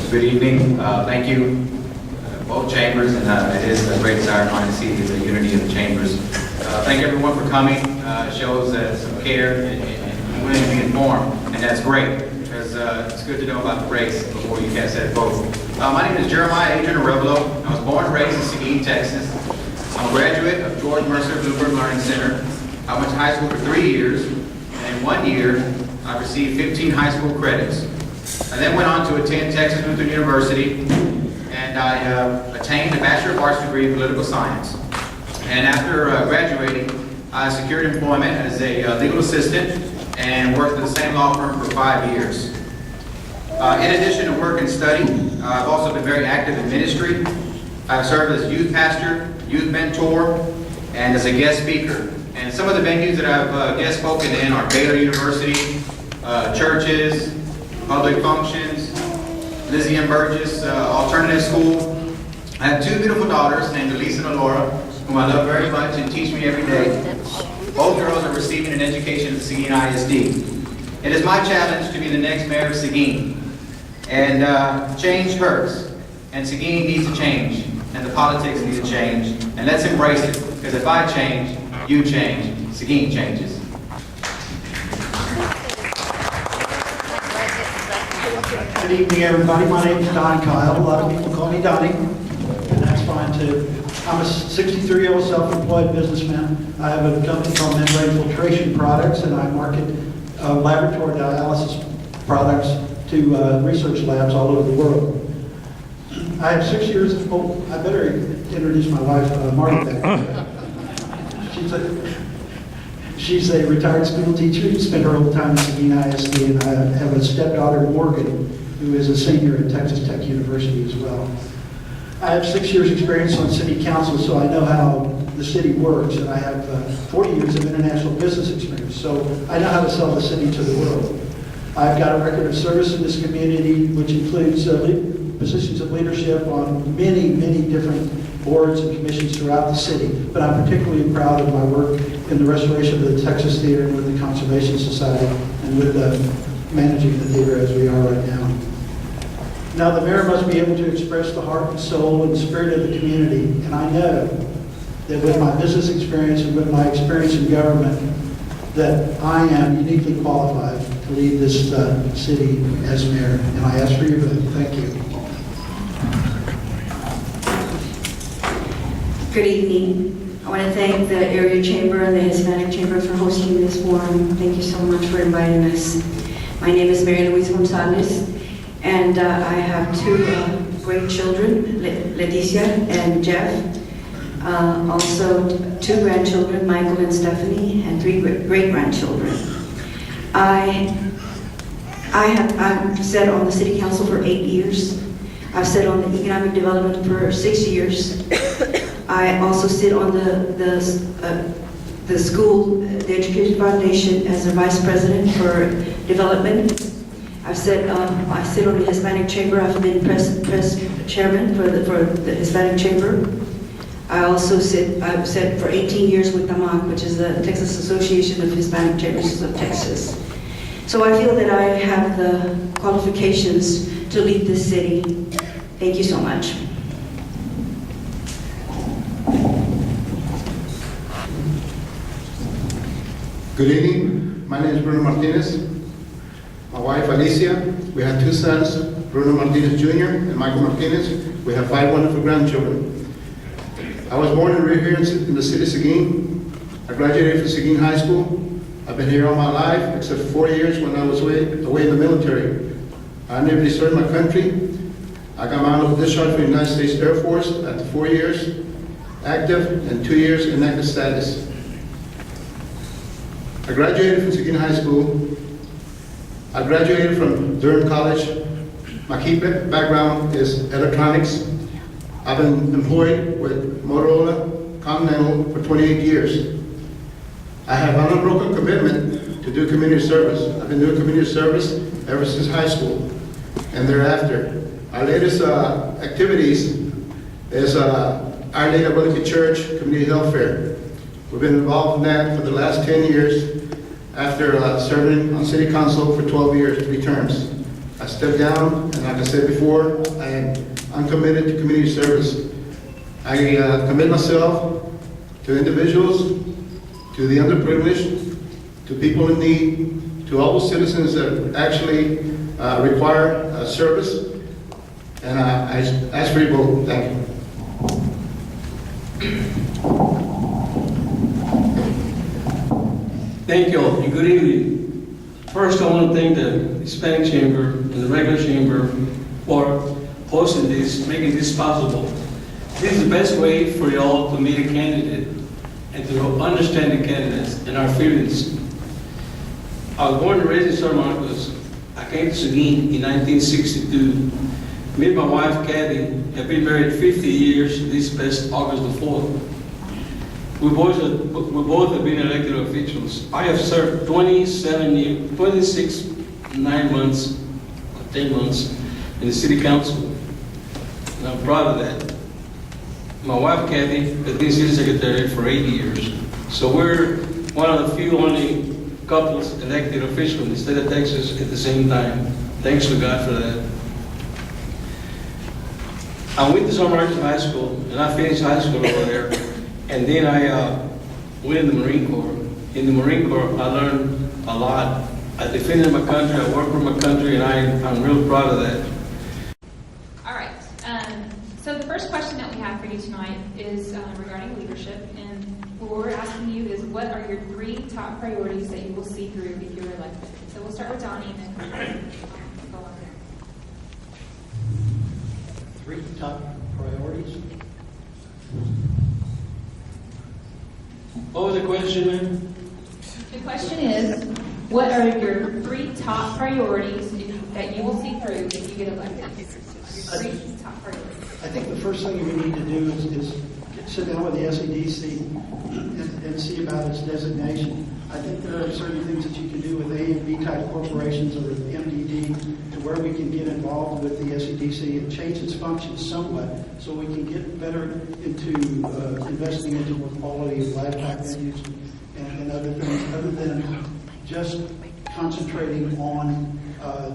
Good evening. Thank you, both chambers, and it is a great desire of mine to see the unity of the chambers. Thank everyone for coming. It shows some care and willing to be informed, and that's great, because it's good to know about the race before you cast that vote. My name is Jeremiah Arevalo. I was born and raised in Seguin, Texas. I'm a graduate of George Mercer Bloomberg Learning Center. I went to high school for 3 years, and in 1 year, I received 15 high school credits. I then went on to attend Texas Lutheran University, and I attained a Bachelor of Arts degree in political science. And after graduating, I secured employment as a legal assistant and worked at the same law firm for 5 years. In addition to work and study, I've also been very active in ministry. I've served as youth pastor, youth mentor, and as a guest speaker. And some of the venues that I've guest spoken in are Baylor University, churches, public functions, Lizzie and Burgess Alternative School. I have 2 beautiful daughters named Elisa and Laura, whom I love very much and teach me every day. Both girls are receiving an education at Seguin ISD. It is my challenge to be the next mayor of Seguin. And change hurts, and Seguin needs to change, and the politics need to change, and let's embrace it, because if I change, you change, Seguin changes. Good evening, everybody. My name is Don Kyle. A lot of people call me Donnie, and that's fine too. I'm a 63-year-old self-employed businessman. I have a company called Membrane Filtration Products, and I market laboratory dialysis products to research labs all over the world. I have 6 years of, I better introduce my wife, Martha. She's a retired school teacher who spent her whole time at Seguin ISD, and I have a stepdaughter, Morgan, who is a senior at Texas Tech University as well. I have 6 years experience on city council, so I know how the city works, and I have 40 years of international business experience, so I know how to sell the city to the world. I've got a record of service in this community, which includes positions of leadership on many, many different boards and commissions throughout the city, but I'm particularly proud of my work in the restoration of the Texas Theater and with the Conservation Society and with managing the theater as we are right now. Now, the mayor must be able to express the heart and soul and spirit of the community, and I know that with my business experience and with my experience in government, that I am uniquely qualified to lead this city as mayor, and I ask for your vote. Thank you. Good evening. I want to thank the area chamber and the Hispanic chamber for hosting this forum. Thank you so much for inviting us. My name is Mary Louise Gonzalez, and I have 2 great children, Leticia and Jeff. Also 2 grandchildren, Michael and Stephanie, and 3 great-grandchildren. I've sat on the city council for 8 years. I've sat on the economic development for 6 years. I also sit on the school, the Education Foundation, as a vice president for development. I sit on the Hispanic Chamber. I've been press chairman for the Hispanic Chamber. I've sat for 18 years with TAMAC, which is the Texas Association of Hispanic Chambers of Texas. So I feel that I have the qualifications to lead this city. Thank you so much. Good evening. My name is Bruno Martinez. My wife Alicia. We have 2 sons, Bruno Martinez Jr. and Michael Martinez. We have 5 wonderful grandchildren. I was born and reared here in the city of Seguin. I graduated from Seguin High School. I've been here all my life, except for 4 years when I was away in the military. I never served my country. I got my honorable discharge from the United States Air Force after 4 years active and 2 years inactive status. I graduated from Seguin High School. I graduated from Durham College. My key background is electronics. I've been employed with Motorola Continental for 28 years. I have an unbroken commitment to do community service. I've been doing community service ever since high school and thereafter. Our latest activities is Our Lady of Guadalupe Church Community Health Fair. We've been involved in that for the last 10 years after serving on City Council for 12 years, 3 terms. I stepped down, and like I said before, I'm committed to community service. I commit myself to individuals, to the underprivileged, to people in need, to all those citizens that actually require service. And I ask for your vote. Thank you. Thank you all, and good evening. First, I want to thank the Hispanic Chamber and the regular chamber for hosting this, making this possible. This is the best way for y'all to meet a candidate and to understand the candidates and our feelings. I was born and raised in San Marcos. I came to Seguin in 1962. Me and my wife, Kathy, have been married 50 years this past August the 4th. We both have been elected officials. I have served 27 years, 26, 9 months, 10 months in the city council. And I'm proud of that. My wife, Kathy, has been city secretary for 8 years. So we're one of the few only couples elected officials in the state of Texas at the same time. Thanks to God for that. I went to San Marcos High School, and I finished high school over there. And then I went in the Marine Corps. In the Marine Corps, I learned a lot. I defended my country, I worked for my country, and I'm real proud of that. All right. So the first question that we have for you tonight is regarding leadership. And what we're asking you is, what are your 3 top priorities that you will see through if you're elected? So we'll start with Donnie and then go on there. 3 top priorities. What was the question, ma'am? The question is, what are your 3 top priorities that you will see through if you get elected? Your 3 top priorities. I think the first thing we need to do is sit down with the SEDC and see about its designation. I think there are certain things that you can do with A and B type corporations or with MDD to where we can get involved with the SEDC and change its functions somewhat so we can get better into investing into more quality of life type venues and other things other than just concentrating on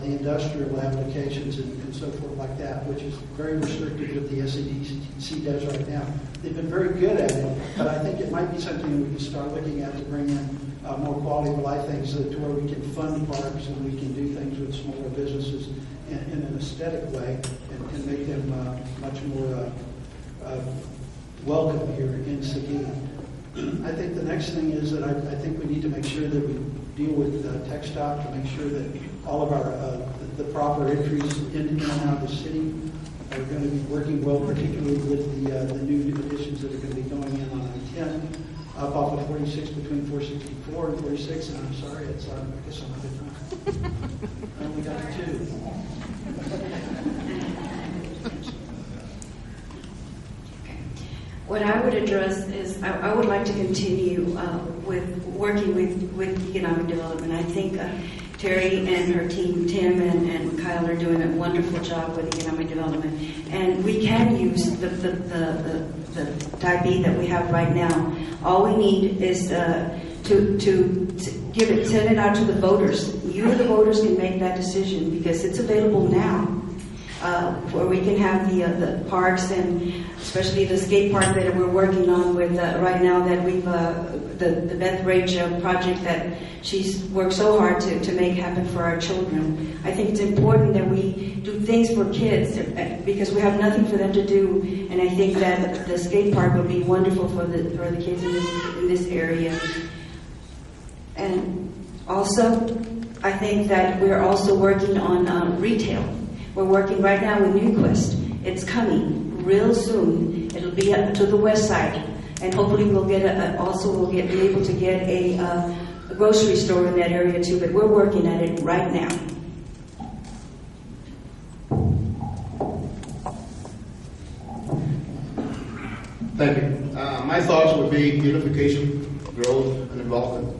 the industrial applications and so forth like that, which is very restricted what the SEDC does right now. They've been very good at it, but I think it might be something we can start looking at to bring in more quality of life things to where we can fund parks and we can do things with smaller businesses in an aesthetic way and make them much more welcome here in Seguin. I think the next thing is that I think we need to make sure that we deal with tech stock to make sure that all of our the proper entries in and out of the city are going to be working well, particularly with the new additions that are going to be going in on I-10 up off of 46 between 464 and 46. And I'm sorry, it's I guess I'm a good time. I only got 2. What I would address is I would like to continue with working with economic development. I think Terry and her team, Tim and Kyle, are doing a wonderful job with economic development. And we can use the type B that we have right now. All we need is to send it out to the voters. You, the voters, can make that decision because it's available now. Where we can have the parks and especially the skate park that we're working on with right now that we've the Beth Rage project that she's worked so hard to make happen for our children. I think it's important that we do things for kids because we have nothing for them to do, and I think that the skate park would be wonderful for the kids in this area. And also, I think that we're also working on retail. We're working right now with NewQuest. It's coming real soon. It'll be up to the west side, and hopefully we'll get be able to get a grocery store in that area too. But we're working at it right now. Thank you. My thoughts would be unification, growth, and involvement.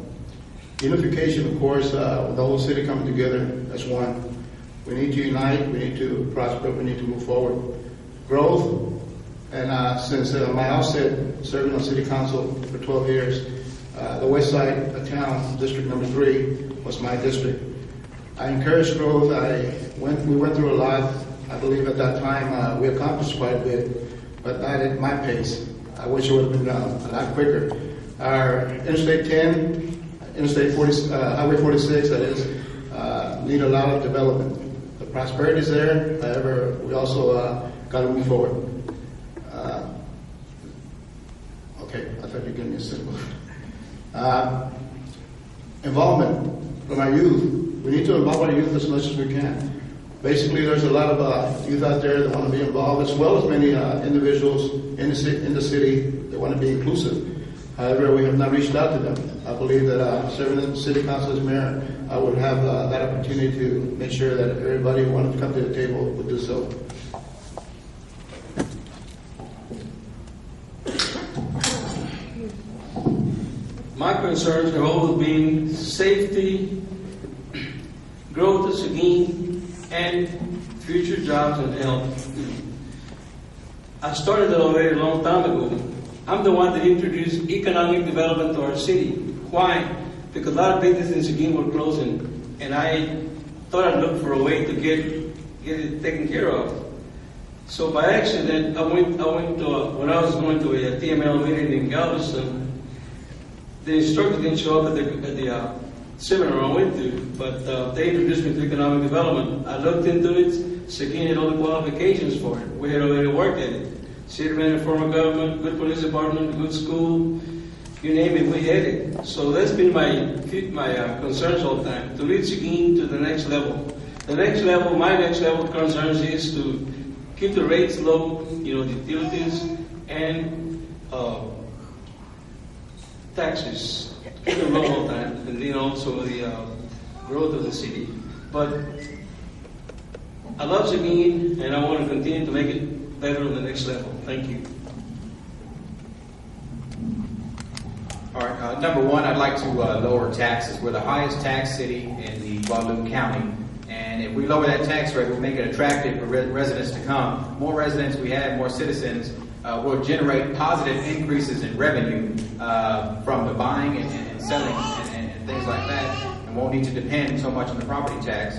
Unification, of course, with the whole city coming together as one. We need to unite, we need to prosper, we need to move forward. Growth, and since my outset, serving on city council for 12 years, the west side of town, district number 3, was my district. I encourage growth. We went through a lot. I believe at that time we accomplished quite a bit, but not at my pace. I wish it would have been a lot quicker. Our Interstate 10, Interstate 40, Highway 46, that is, need a lot of development. The prosperity is there, however, we also got to move forward. Okay, I thought you were giving me a symbol. Involvement from our youth. We need to involve our youth as much as we can. Basically, there's a lot of youth out there that want to be involved, as well as many individuals in the city that want to be inclusive. However, we have not reached out to them. I believe that serving as city council as mayor, I would have that opportunity to make sure that everybody who wanted to come to the table would do so. My concerns have always been safety, growth of Seguin, and future jobs and health. I started that already a long time ago. I'm the one that introduced economic development to our city. Why? Because a lot of businesses in Seguin were closing, and I thought I'd look for a way to get it taken care of. So by accident, when I was going to a TML meeting in Galveston, the instructor didn't show up at the seminar I went to, but they introduced me to economic development. I looked into it. Seguin had all the qualifications for it. We had already worked at it. City manager, form of government, good police department, good school, you name it, we had it. So that's been my concerns all the time, to lead Seguin to the next level. The next level, my next level of concerns is to keep the rates low, the utilities and taxes, keep them low all the time, and then also the growth of the city. But I love Seguin, and I want to continue to make it better on the next level. Thank you. All right, number one, I'd like to lower taxes. We're the highest tax city in the Guadalupe County. And if we lower that tax rate, we'll make it attractive for residents to come. More residents we have, more citizens, will generate positive increases in revenue from the buying and selling and things like that, and won't need to depend so much on the property tax.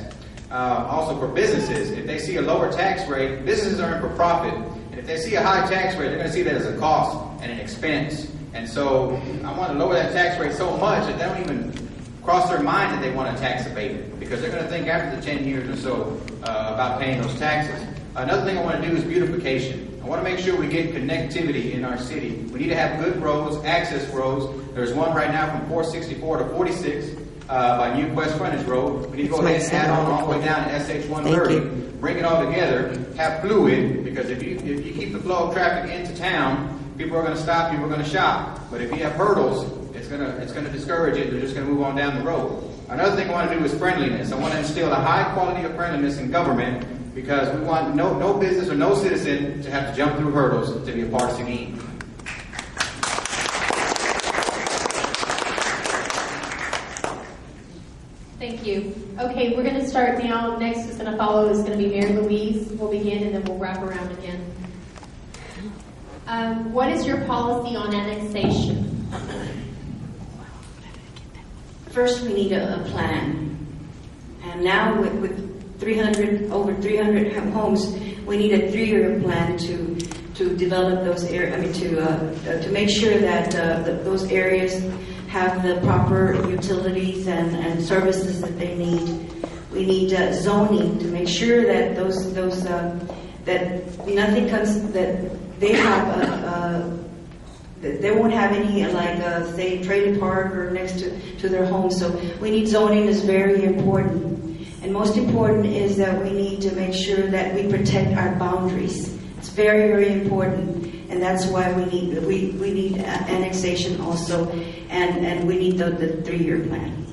Also for businesses, if they see a lower tax rate, businesses are in for profit. And if they see a high tax rate, they're going to see that as a cost and an expense. And so I want to lower that tax rate so much that they don't even cross their mind that they want a tax abatement, because they're going to think after the 10 years or so about paying those taxes. Another thing I want to do is beautification. I want to make sure we get connectivity in our city. We need to have good roads, access roads. There's one right now from 464 to 46 by New Quest Frontage Road. We need to go ahead and add on all the way down to SH 130, bring it all together, have fluid, because if you keep the flow of traffic into town, people are going to stop, people are going to shop. But if you have hurdles, it's going to discourage it. They're just going to move on down the road. Another thing I want to do is friendliness. I want to instill a high quality of friendliness in government, because we want no business or no citizen to have to jump through hurdles to be a part of Seguin. Thank you. Okay, we're going to start now. Next is going to follow is going to be Mary Louise. We'll begin and then we'll wrap around again. What is your policy on annexation? First, we need a plan. And now with over 300 homes, we need a 3-year plan to develop those areas. To make sure that those areas have the proper utilities and services that they need. We need zoning to make sure that that nothing comes that they have they won't have any say trade park or next to their home. So we need zoning is very important. And most important is that we need to make sure that we protect our boundaries. It's very, very important, and that's why we need annexation also, and we need the 3-year plan.